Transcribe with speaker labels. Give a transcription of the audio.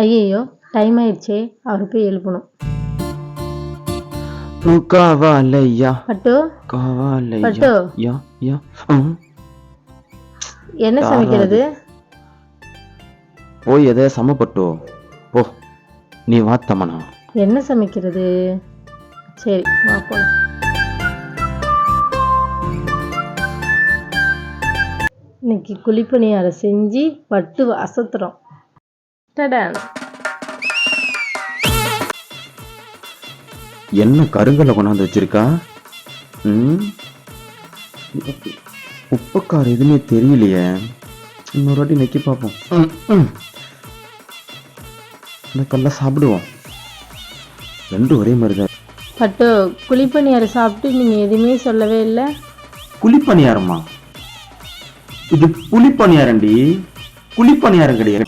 Speaker 1: ஐயையோ டைம் ஆயிடுச்சே, அவர் போய் எழுப்பணும்.
Speaker 2: காவாலையா
Speaker 1: பட்டு
Speaker 2: காவாலையா
Speaker 1: பட்டு
Speaker 2: யா யா
Speaker 1: என்ன சமைக்கிறது?
Speaker 2: போய் எதை சமப்பட்டோ போ, நீ வாத்தமனா.
Speaker 1: என்ன சமைக்கிறது? சரி வா போலாம். இன்னைக்கு குழிப்பணியாரம் செஞ்சு பட்டு அசத்துறோம். டடான்.
Speaker 2: என்ன கருங்கலை கொண்டாந்து வச்சிருக்கா? உப்பக்கார எதுவுமே தெரியலையே. இன்னொரு வாட்டி நெக்கி பார்ப்போம். இந்த கல்ல சாப்பிடுவோம். ரெண்டும் ஒரே மாதிரி தான்.
Speaker 1: பட்டு குழிப்பணியாரம் சாப்பிட்டு நீங்க எதுவுமே சொல்லவே இல்லை.
Speaker 2: குழிப்பணியாரமா? இது புளிப்பணியாரண்டி, குழிப்பணியாரம் கிடையாது.